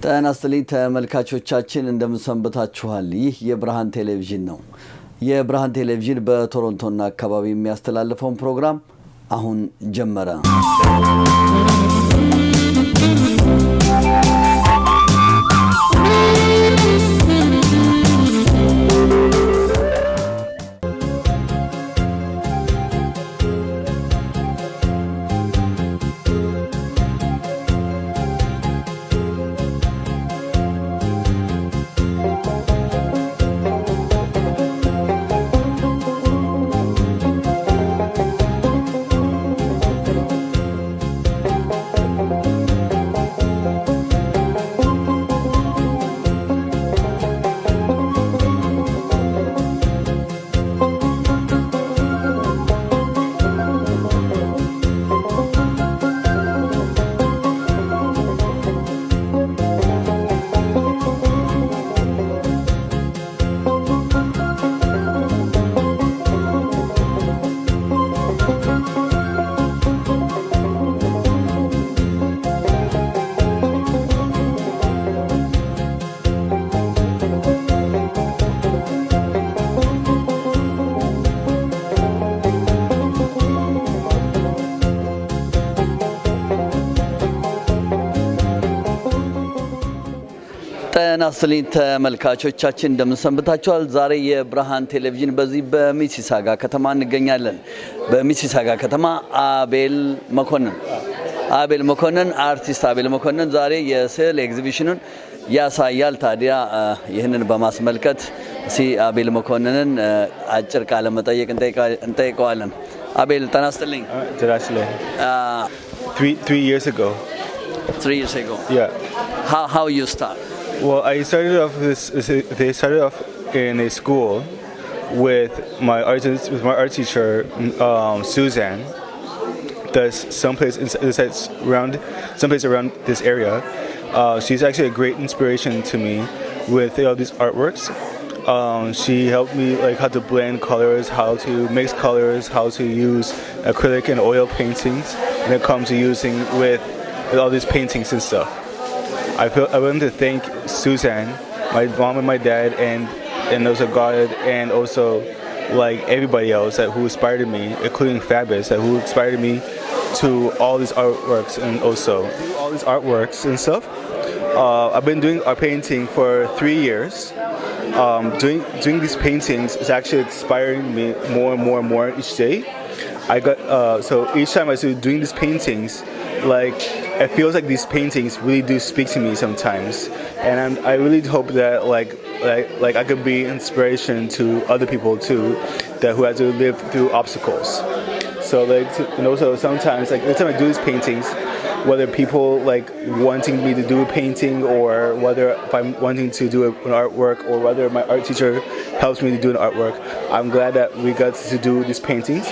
ጤና ይስጥልኝ ተመልካቾቻችን እንደምንሰንብታችኋል። ይህ የብርሃን ቴሌቪዥን ነው። የብርሃን ቴሌቪዥን በቶሮንቶና አካባቢ የሚያስተላልፈውን ፕሮግራም አሁን ጀመረ። ጤና ይስጥልኝ ተመልካቾቻችን እንደምንሰንብታችኋል። ዛሬ የብርሃን ቴሌቪዥን በዚህ በሚሲሳጋ ከተማ እንገኛለን። በሚሲሳጋ ከተማ አቤል መኮንን አርቲስት አቤል መኮንን ዛሬ የስዕል ኤግዚቢሽኑን ያሳያል። ታዲያ ይህንን በማስመልከት አቤል መኮንንን አጭር ቃለ መጠይቅ እንጠይቀዋለን። አቤል ጤና ይስጥልኝ። Three years ago. 3 years ago. Yeah. How you start? Well, they started off in a school with my art teacher, Suzanne. There's someplace around this area. She's actually a great inspiration to me with all these artworks. She helped me like how to blend colors, how to mix colors, how to use acrylic and oil paintings when it comes to using with all these paintings and stuff. I want to thank Suzanne, my mom and my dad, and also God, and also like everybody else who inspired me, including Fabus, who inspired me to all these artworks and also all these artworks and stuff. I've been doing art painting for 3 years. Doing these paintings is actually inspiring me more and more each day. So each time I start doing these paintings, like it feels like these paintings really do speak to me sometimes, and I really hope that like I could be inspiration to other people too, that who have to live through obstacles. So and also sometimes like every time I do these paintings, whether people like wanting me to do a painting, or whether if I'm wanting to do an artwork, or whether my art teacher helps me to do an artwork, I'm glad that we got to do these paintings.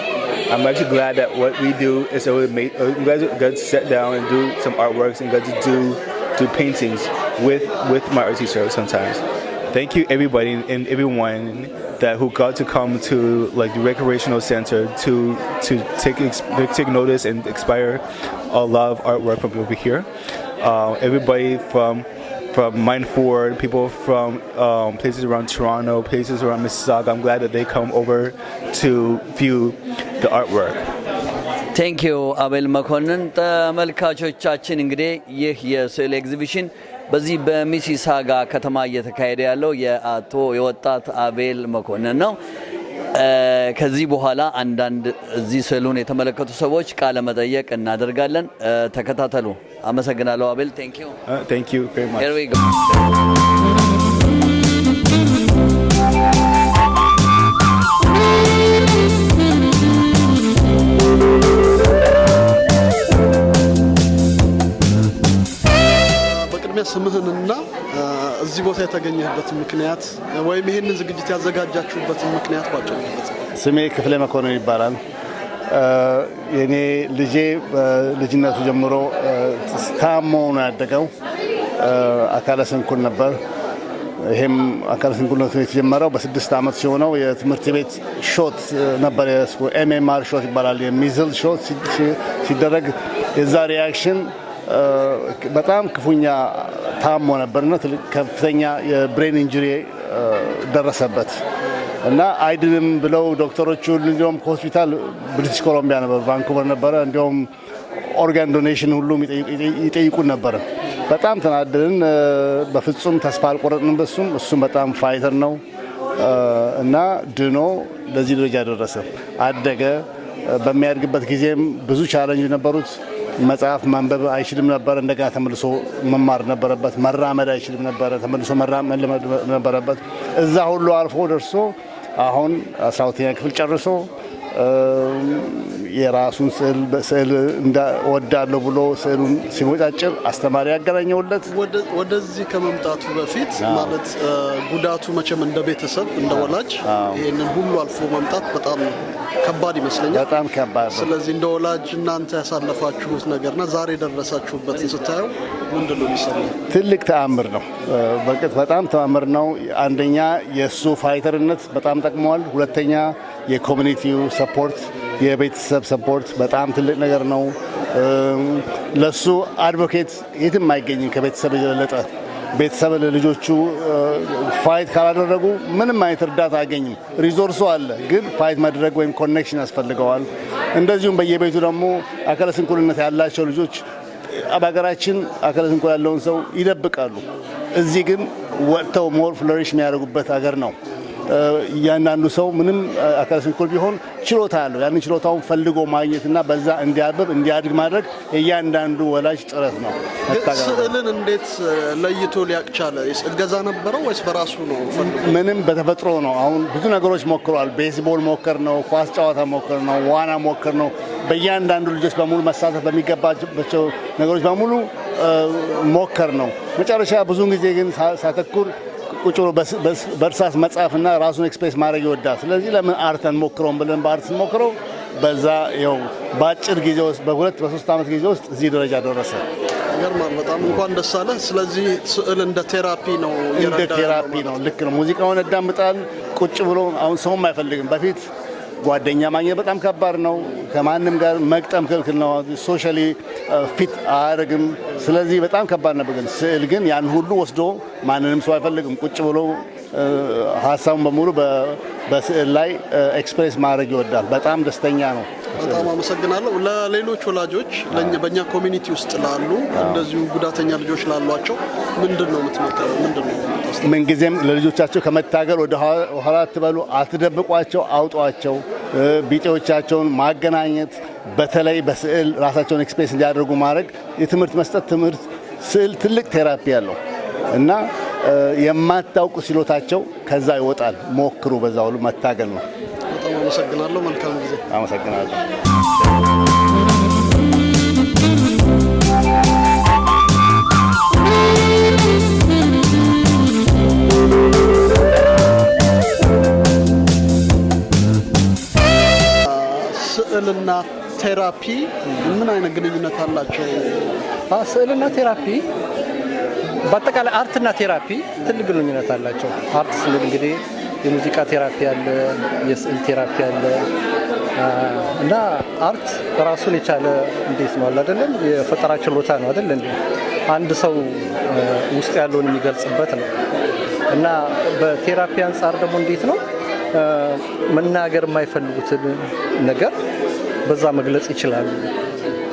I'm actually glad that what we do is that we got to sit down and do some artworks and got to do paintings with my art teacher sometimes. Thank you everybody and everyone who got to come to like the recreational center to take notice and inspire a lot of artwork from over here. Everybody from Mindford, people from places around Toronto, places around Mississauga. I'm glad that they come over to view the artwork. Thank you አቤል መኮንን። ተመልካቾቻችን እንግዲህ ይህ የስዕል ኤግዚቢሽን በዚህ በሚሲሳጋ ከተማ እየተካሄደ ያለው የወጣት አቤል መኮንን ነው። ከዚህ በኋላ አንዳንድ እዚህ ስዕሉን የተመለከቱ ሰዎች ቃለ መጠይቅ እናደርጋለን። ተከታተሉ። አመሰግናለሁ አቤል። Thank you. Thank you very much. Here we go. ስምህንና እዚህ ቦታ የተገኘህበት ምክንያት ወይም ይሄንን ዝግጅት ያዘጋጃችሁበት ምክንያት ባጭሩ። ስሜ ክፍለ መኮንን ይባላል። የኔ ልጅነቱ ጀምሮ ታሞ ነው ያደገው። አካለ ስንኩል ነበር። ይሄም አካለ ስንኩልነቱ የተጀመረው በ6 አመት ሲሆነው የትምህርት ቤት ሾት ነበር። ኤምኤምአር ሾት ይባላል። የሚዝል ሾት ሲደረግ የዛ ሪአክሽን በጣም ክፉኛ ታሞ ነበርና ከፍተኛ የብሬን ኢንጁሪ ደረሰበት እና አይድንም ብለው ዶክተሮቹ እንደውም ሆስፒታል ብሪቲሽ ኮሎምቢያ ነበር ቫንኩቨር ነበር እንደውም ኦርጋን ዶኔሽን ሁሉ ይጠይቁን ነበር በጣም ተናደድን በፍጹም ተስፋ አልቆረጥንም እሱም በጣም ፋይተር ነው እና ድኖ ለዚህ ደረጃ ደረሰ አደገ በሚያድግበት ጊዜም ብዙ ቻሌንጅ ነበሩት መጽሐፍ ማንበብ አይችልም ነበር እንደገና ተመልሶ መማር ነበረበት መራመድ አይችልም ነበር ተመልሶ መራመድ ነበረበት እዛ ሁሉ አልፎ ደርሶ አሁን 12ኛ ክፍል ጨርሶ የራሱን ስዕል እንደወዳለው ብሎ ስዕሉን ሲሞጫጭር አስተማሪ ያገናኘውለት ወደዚህ ከመምጣቱ በፊት ማለት ጉዳቱ መቼም እንደ ቤተሰብ እንደ ወላጅ ይሄንን ሁሉ አልፎ መምጣት በጣም ከባድ ይመስለኛል በጣም ከባድ ስለዚህ እንደ ወላጅ እናንተ ያሳለፋችሁት ነገርና ዛሬ ደረሳችሁበትን ስታዩ ምንድነው የሚሰማው ትልቅ ተአምር ነው በጣም ተአምር ነው አንደኛ የሱ ፋይተርነት በጣም ጠቅመዋል ሁለተኛ የኮሚኒቲው ሰፖርት የቤተሰብ ሰፖርት በጣም ትልቅ ነገር ነው ለሱ አድቮኬት የትም አይገኝም ከቤተሰብ የበለጠ ቤተሰብ ለልጆቹ ፋይት ካላደረጉ ምንም አይነት እርዳታ አያገኝም ሪሶርሱ አለ ግን ፋይት ማድረግ ወይም ኮኔክሽን ያስፈልገዋል እንደዚሁም በየቤቱ ደግሞ አካለ ስንኩልነት ያላቸው ልጆች በሀገራችን አካለ ስንኩል ያለውን ሰው ይደብቃሉ እዚህ ግን ወጥተው ሞር ፍሎሪሽ የሚያደርጉበት ሀገር ነው ያንዳንዱ ሰው ምንም አካለ ስንኩል ቢሆን ችሎታ አለው ያን ችሎታውን ፈልጎ ማግኘትና በዛ እንዲያብብ እንዲያድግ ማድረግ የያንዳንዱ ወላጅ ጥረት ነው ስዕልን እንዴት ለይቶ ሊያቅቻለ እገዛ ነበረው ወይስ በራሱ ነው ምንም በተፈጥሮ ነው አሁን ብዙ ነገሮች ሞክሯል ቤዝቦል ሞከር ነው ኳስ ጨዋታ ሞከር ነው ዋና ሞከር ነው በእያንዳንዱ ልጆች በሙሉ መሳተፍ በሚገባቸው ነገሮች በሙሉ ሞከር ነው መጨረሻ ብዙውን ጊዜ ግን ሳተኩር ቁጭ ብሎ በእርሳስ መጻፍና ራሱን ኤክስፕሬስ ማድረግ ይወዳል ስለዚህ ለምን አርተን ሞክረውን ብለን በአርት ሞክረው በዛ ያው በአጭር ጊዜ ውስጥ በ2-3 ዓመት ጊዜ ውስጥ እዚህ ደረጃ ደረሰ ይገርማል በጣም እንኳን ደስ አለ ስለዚህ ስዕል እንደ ቴራፒ ነው እንደ ቴራፒ ነው ልክ ነው ሙዚቃውን ያዳምጣል ቁጭ ብሎ አሁን ሰውም አይፈልግም በፊት ጓደኛ ማግኘት በጣም ከባድ ነው ከማንም ጋር መግጠም ክልክል ነው ሶሻሊ ፊት አያደርግም ስለዚህ በጣም ከባድ ነበር ግን ስዕል ግን ያን ሁሉ ወስዶ ማንንም ሰው አይፈልግም ቁጭ ብሎ ሀሳቡን በሙሉ በስዕል ላይ ኤክስፕሬስ ማድረግ ይወዳል በጣም ደስተኛ ነው በጣም አመሰግናለሁ ለሌሎች ወላጆች በእኛ ኮሚኒቲ ውስጥ ላሉ እንደዚሁ ጉዳተኛ ልጆች ላሏቸው ምንድነው የምትመክረው ምንድነው ምንጊዜም ለልጆቻቸው ከመታገል ወደ ኋላ አትበሉ አትደብቋቸው አውጧቸው ቢጤዎቻቸውን ማገናኘት በተለይ በስዕል ራሳቸውን ኤክስፕሬስ እንዲያደርጉ ማድረግ የትምህርት መስጠት ትምህርት ስዕል ትልቅ ቴራፒ ያለው እና የማታውቁ ሲሎታቸው ከዛ ይወጣል ሞክሩ በዛ ሁሉ መታገል ነው በጣም አመሰግናለሁ መልካም ጊዜ አመሰግናለሁ ስዕልና ቴራፒ ምን አይነት ግንኙነት አላቸው ስዕልና ቴራፒ በአጠቃላይ አርትና ቴራፒ ትልቅ ግንኙነት አላቸው አርት ስንል እንግዲህ የሙዚቃ ቴራፒ አለ የስዕል ቴራፒ አለ እና አርት ራሱን የቻለ እንዴት ነው አይደለም የፈጠራ ችሎታ ነው አይደል እንዴ አንድ ሰው ውስጥ ያለውን የሚገልጽበት ነው እና በቴራፒ አንፃር ደግሞ እንዴት ነው መናገር የማይፈልጉትን ነገር በዛ መግለጽ ይችላሉ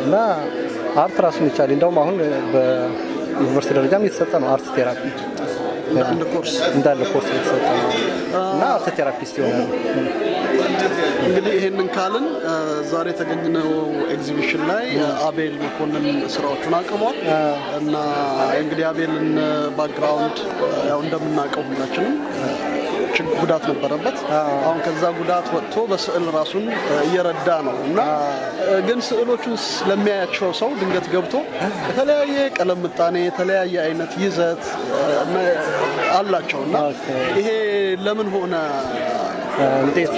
እና አርት ራሱን ይቻላል እንደውም አሁን በዩኒቨርሲቲ ደረጃም የተሰጠ ነው አርት ቴራፒ እንዳለ ኮርስ የተሰጠ ነው እና አርት ቴራፒስት ይሆናሉ እንግዲህ ይሄንን ካልን ዛሬ የተገኘነው ኤግዚቢሽን ላይ አቤል መኮንን ስራዎቹን አቅርቧል እና እንግዲህ አቤልን ባክግራውንድ ያው እንደምናውቀው ሁላችንም ጉዳት ነበረበት አሁን ከዛ ጉዳት ወጥቶ በስዕል ራሱን እየረዳ ነው እና ግን ስዕሎቹን ለሚያያቸው ሰው ድንገት ገብቶ የተለያየ ቀለም ምጣኔ የተለያየ አይነት ይዘት አላቸውና ይሄ ለምን ሆነ እንዴት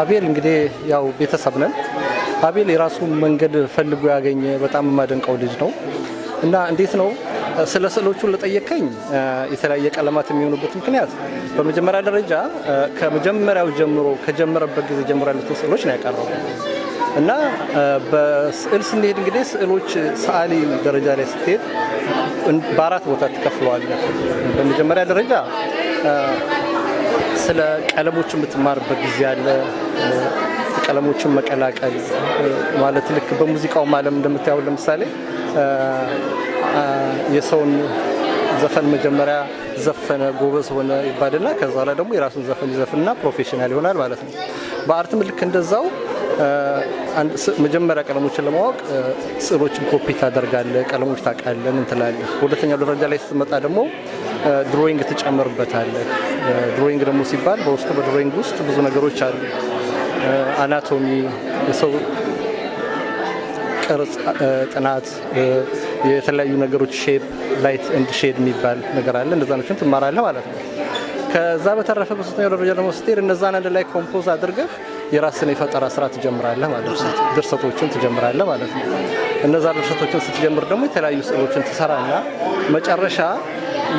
አቤል እንግዲህ ያው ቤተሰብ ነን አቤል የራሱን መንገድ ፈልጎ ያገኘ በጣም የማደንቀው ልጅ ነው እና እንዴት ነው ስለ ስዕሎቹ ለጠየቀኝ የተለያየ ቀለማት የሚሆኑበት ምክንያት በመጀመሪያ ደረጃ ከመጀመሪያው ጀምሮ ከጀመረበት ጊዜ ጀምሮ ያሉትን ስዕሎች ነው ያቀረበው እና በስዕል ስንሄድ እንግዲህ ስዕሎች ሰዓሊ ደረጃ ላይ ስትሄድ በአራት ቦታ ትከፍለዋለህ። በመጀመሪያ ደረጃ ስለ ቀለሞች የምትማርበት ጊዜ አለ። ቀለሞችን መቀላቀል ማለት ልክ በሙዚቃው ዓለም እንደምታየው ለምሳሌ የሰውን ዘፈን መጀመሪያ ዘፈነ ጎበዝ ሆነ ይባልና ከዛ ላይ ደግሞ የራሱን ዘፈን ይዘፍንና ፕሮፌሽናል ይሆናል ማለት ነው። በአርትም ልክ እንደዛው መጀመሪያ ቀለሞችን ለማወቅ ስዕሎችን ኮፒ ታደርጋለህ፣ ቀለሞች ታውቃለህ፣ ምን ትላለህ። ሁለተኛው ደረጃ ላይ ስትመጣ ደግሞ ድሮይንግ ትጨምርበታለህ። ድሮይንግ ደግሞ ሲባል በውስጡ በድሮይንግ ውስጥ ብዙ ነገሮች አሉ። አናቶሚ፣ የሰው ቅርጽ ጥናት፣ የተለያዩ ነገሮች ሼፕ፣ ላይት ኤንድ ሼድ የሚባል ነገር አለ። እንደዛ ነችን ትማራለህ ማለት ነው። ከዛ በተረፈ በሶስተኛው ደረጃ ደግሞ ስትሄድ እነዛን አንድ ላይ ኮምፖዝ አድርገህ የራስን የፈጠራ ስራ ትጀምራለህ ማለት ነው። ድርሰቶችን ትጀምራለህ ማለት ነው። እነዛ ድርሰቶችን ስትጀምር ደግሞ የተለያዩ ስዕሎችን ትሰራና መጨረሻ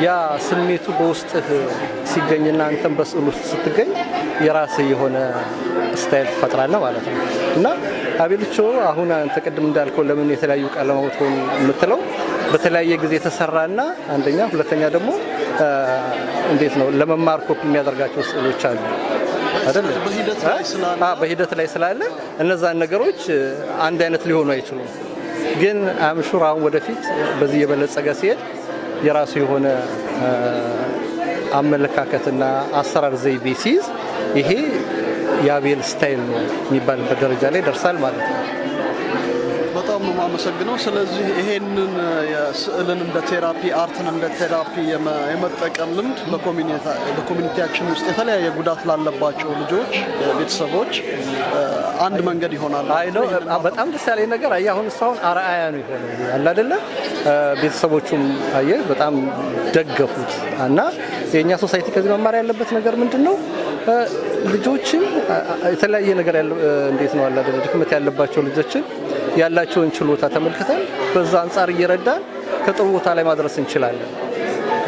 ያ ስሜቱ በውስጥህ ሲገኝና አንተም በስዕል ውስጥ ስትገኝ የራስህ የሆነ ስታይል ትፈጥራለህ ማለት ነው። እና አቤልቾ አሁን አንተ ቅድም እንዳልከው ለምን የተለያዩ ቀለማት ሆኑ የምትለው በተለያየ ጊዜ የተሰራና አንደኛ፣ ሁለተኛ ደግሞ እንዴት ነው ለመማር ኮፒ የሚያደርጋቸው ስዕሎች አሉ አይደል? በሂደት ላይ ስላለ እነዛን ነገሮች አንድ አይነት ሊሆኑ አይችሉም። ግን አምሹር አሁን ወደፊት በዚህ የበለጸገ ሲሄድ የራሱ የሆነ አመለካከትና አሰራር ዘይቤ ሲይዝ ይሄ የአቤል ስታይል ነው የሚባልበት ደረጃ ላይ ደርሳል ማለት ነው። በጣም ነው የማመሰግነው። ስለዚህ ይሄንን የስዕልን እንደ ቴራፒ፣ አርትን እንደ ቴራፒ የመጠቀም ልምድ በኮሚኒቲያችን ውስጥ የተለያየ ጉዳት ላለባቸው ልጆች፣ ቤተሰቦች አንድ መንገድ ይሆናል። በጣም ደስ ያለኝ ነገር አየህ፣ አሁን እስካሁን አርአያ ነው የሆነው አለ አይደለ? ቤተሰቦቹም አየህ በጣም ደገፉት እና የእኛ ሶሳይቲ ከዚህ መማር ያለበት ነገር ምንድን ነው? ልጆችን የተለያየ ነገር እንዴት ነው አለ አይደለ? ድክመት ያለባቸው ልጆችን ያላቸውን ችሎታ ተመልክተን በዛ አንጻር እየረዳን ከጥሩ ቦታ ላይ ማድረስ እንችላለን።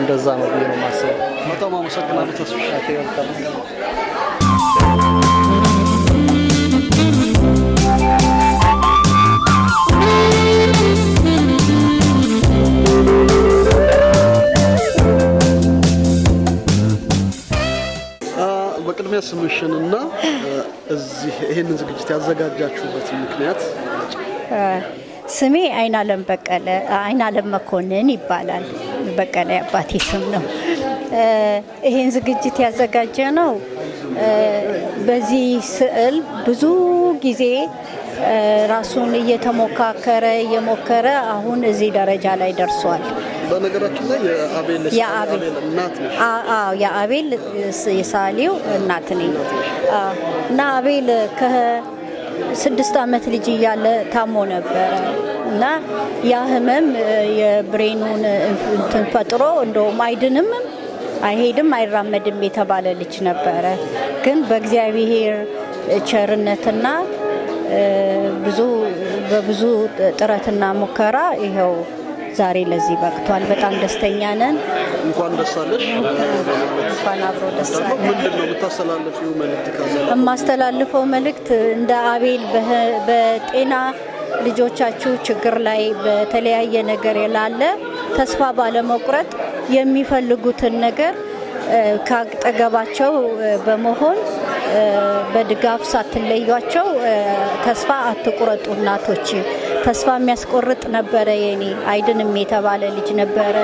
እንደዛ ነው ብዬ ነው የማስበው። በጣም አመሰግናለሁ ተስፋ። በቅድሚያ ስምሽንና እዚህ ይሄንን ዝግጅት ያዘጋጃችሁበት ምክንያት? ስሜ አይናለም መኮንን ይባላል። በቀለ አባቴ ስም ነው። ይሄን ዝግጅት ያዘጋጀ ነው በዚህ ስዕል ብዙ ጊዜ ራሱን እየሞከረ አሁን እዚህ ደረጃ ላይ ደርሷል። በነገራችን ላይ የአቤል እናት ነሽ? አዎ የአቤል የሳሊው እናት ነኝ። እና አቤል ከ6 ዓመት ልጅ እያለ ታሞ ነበረ እና ያ ህመም የብሬኑን እንትን ፈጥሮ እንደውም አይሄድም አይራመድም የተባለ ልጅ ነበረ። ግን በእግዚአብሔር ቸርነትና በብዙ ጥረትና ሙከራ ይኸው ዛሬ ለዚህ በቅቷል። በጣም ደስተኛ ነን። እንኳን ደስ አለሽ። እንኳን አብሮ ደስ አለ። ምንድን ነው የምታስተላልፊው መልእክት ካለ? የማስተላልፈው መልእክት እንደ አቤል በጤና ልጆቻችሁ ችግር ላይ በተለያየ ነገር ላለ ተስፋ ባለመቁረጥ የሚፈልጉትን ነገር ካጠገባቸው በመሆን በድጋፍ ሳትለዩቸው ተስፋ አትቁረጡ። እናቶች ተስፋ የሚያስቆርጥ ነበረ። የኔ አይድንም የተባለ ልጅ ነበረ።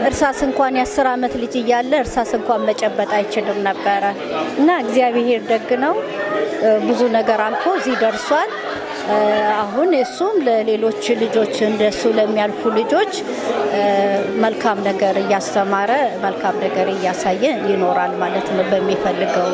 እርሳስ እንኳን የ10 ዓመት ልጅ እያለ እርሳስ እንኳን መጨበጥ አይችልም ነበረ እና እግዚአብሔር ደግ ነው። ብዙ ነገር አልፎ እዚህ ደርሷል። አሁን እሱም ለሌሎች ልጆች እንደሱ ለሚያልፉ ልጆች መልካም ነገር እያስተማረ መልካም ነገር እያሳየ ይኖራል ማለት ነው በሚፈልገው።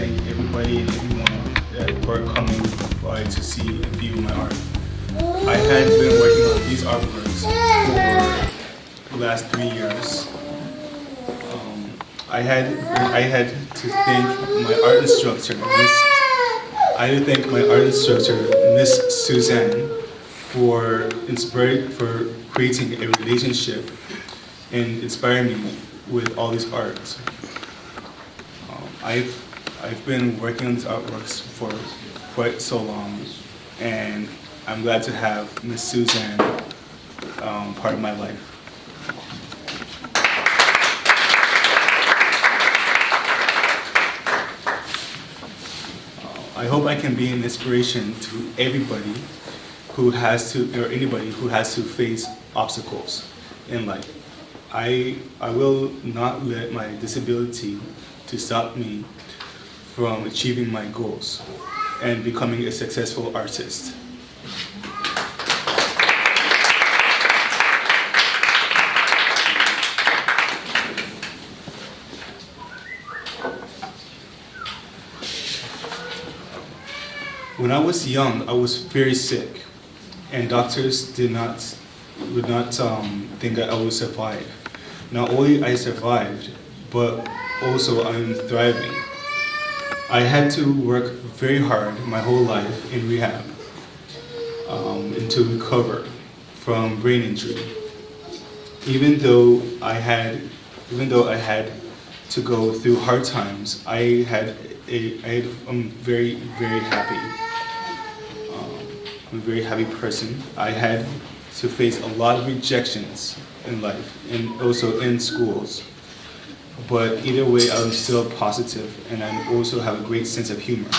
thank everyone for coming by to see and view my art. I had been working on these artworks for the last 3 years. I had to thank my art instructor, Miss Suzanne, for creating a relationship and inspiring me with all these arts. I've been working on these artworks for quite so long, and I'm glad to have Miss Suzanne part of my life. I hope I can be an inspiration to everybody who has to, or anybody who has to face obstacles in life. I will not let my disability to stop me from achieving my goals and becoming a successful artist. When I was young, I was very sick, and doctors would not think that I would survive. Not only I survived, but also I'm thriving. I had to work very hard my whole life in rehab and to recover from brain injury. Even though I had to go through hard times, I'm very happy. I'm a very happy person. I had to face a lot of rejections in life and also in schools. But either way, I'm still positive, and I also have a great sense of humor.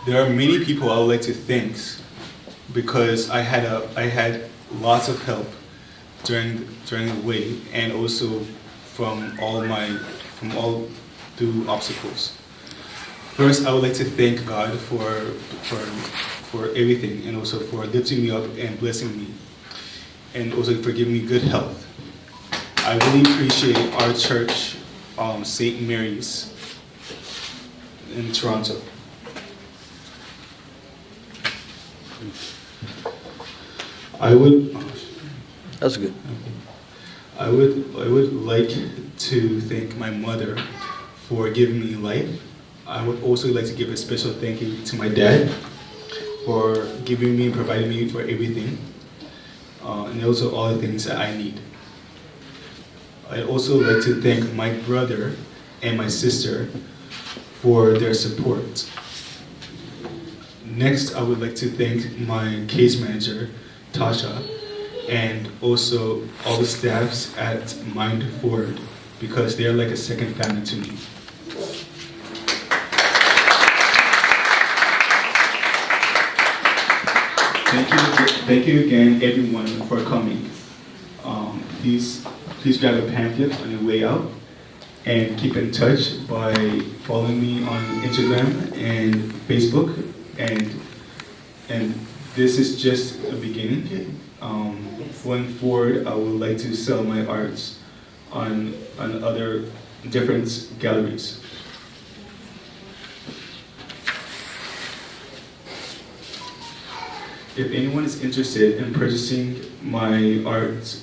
There are many people I would like to thank because I had lots of help during the way, and also from all through obstacles. First, I would like to thank God for everything, and also for lifting me up and blessing me, and also for giving me good health. I really appreciate our church, St. Mary's in Toronto. That's good. I would like to thank my mother for giving me life. I would also like to give a special thank you to my dad for giving me and providing me for everything, and also all the things that I need. I'd also like to thank my brother and my sister for their support. Next, I would like to thank my case manager, Tasha, and also all the staffs at Mind Forward, because they're like a second family to me. Thank you again, everyone, for coming. Please grab a pamphlet on your way out, and keep in touch by following me on Instagram and Facebook. And this is just a beginning. Going forward, I would like to sell my arts on other different galleries. If anyone is interested in purchasing my art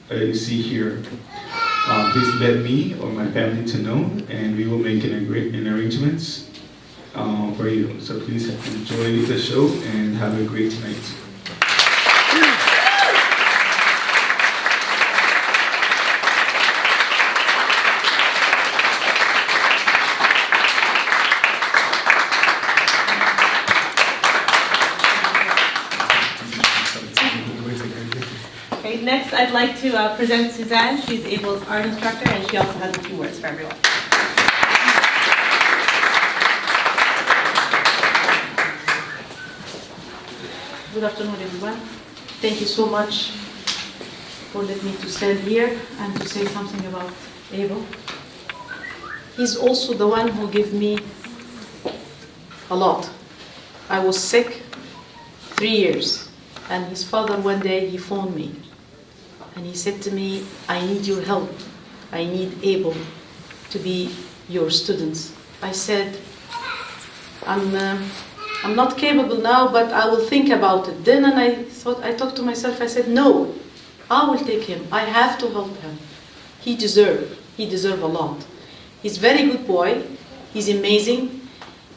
you see here, please let me or my family to know, and we will make an arrangements for you. So please enjoy the show and have a great night. Okay, next I'd like to present Suzanne. She's Abel's art instructor, and she also has a few words for everyone. Good afternoon, everyone. Thank you so much for letting me to stand here and to say something about Abel. He's also the one who gave me a lot. I was sick 3 years, And his father, one day, he phoned me. And he said to me, I need your help. I need Abel to be your students. I said, I'm not capable now, but I will think about it. Then and I talked to myself, I said, no, I will take him. I have to help him. He deserves a lot. He's a very good boy. He's amazing.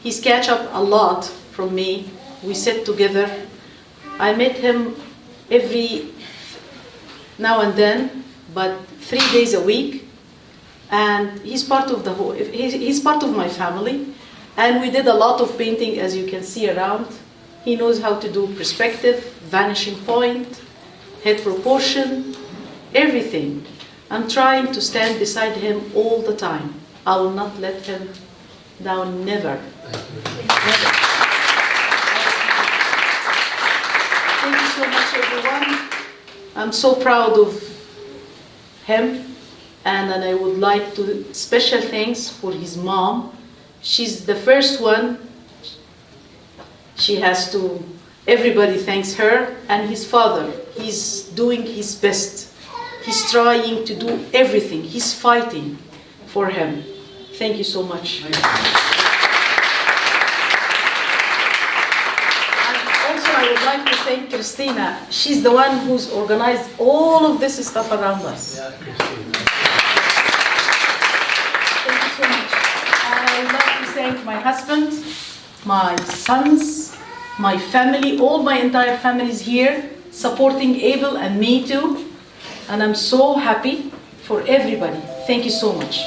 He's catch up a lot from me. We sit together. I met him every now and then, but 3 days a week. And he's part of he's part of my family. And we did a lot of painting, as you can see around. He knows how to do perspective, vanishing point, head proportion, everything. I'm trying to stand beside him all the time. I will not let him down, never. Never. Thank you so much, everyone. I'm so proud of him, and I would like to special thanks for his mom. She's the first one. She has to, everybody thanks her, and his father. He's doing his best. He's trying to do everything. He's fighting for him. Thank you so much. And also I would like to thank Christina. She's the one who's organized all of this stuff around us. Thank you so much. I would like to thank my husband, my sons, my family, all my entire family is here supporting Abel and me too. And I'm so happy for everybody. Thank you so much.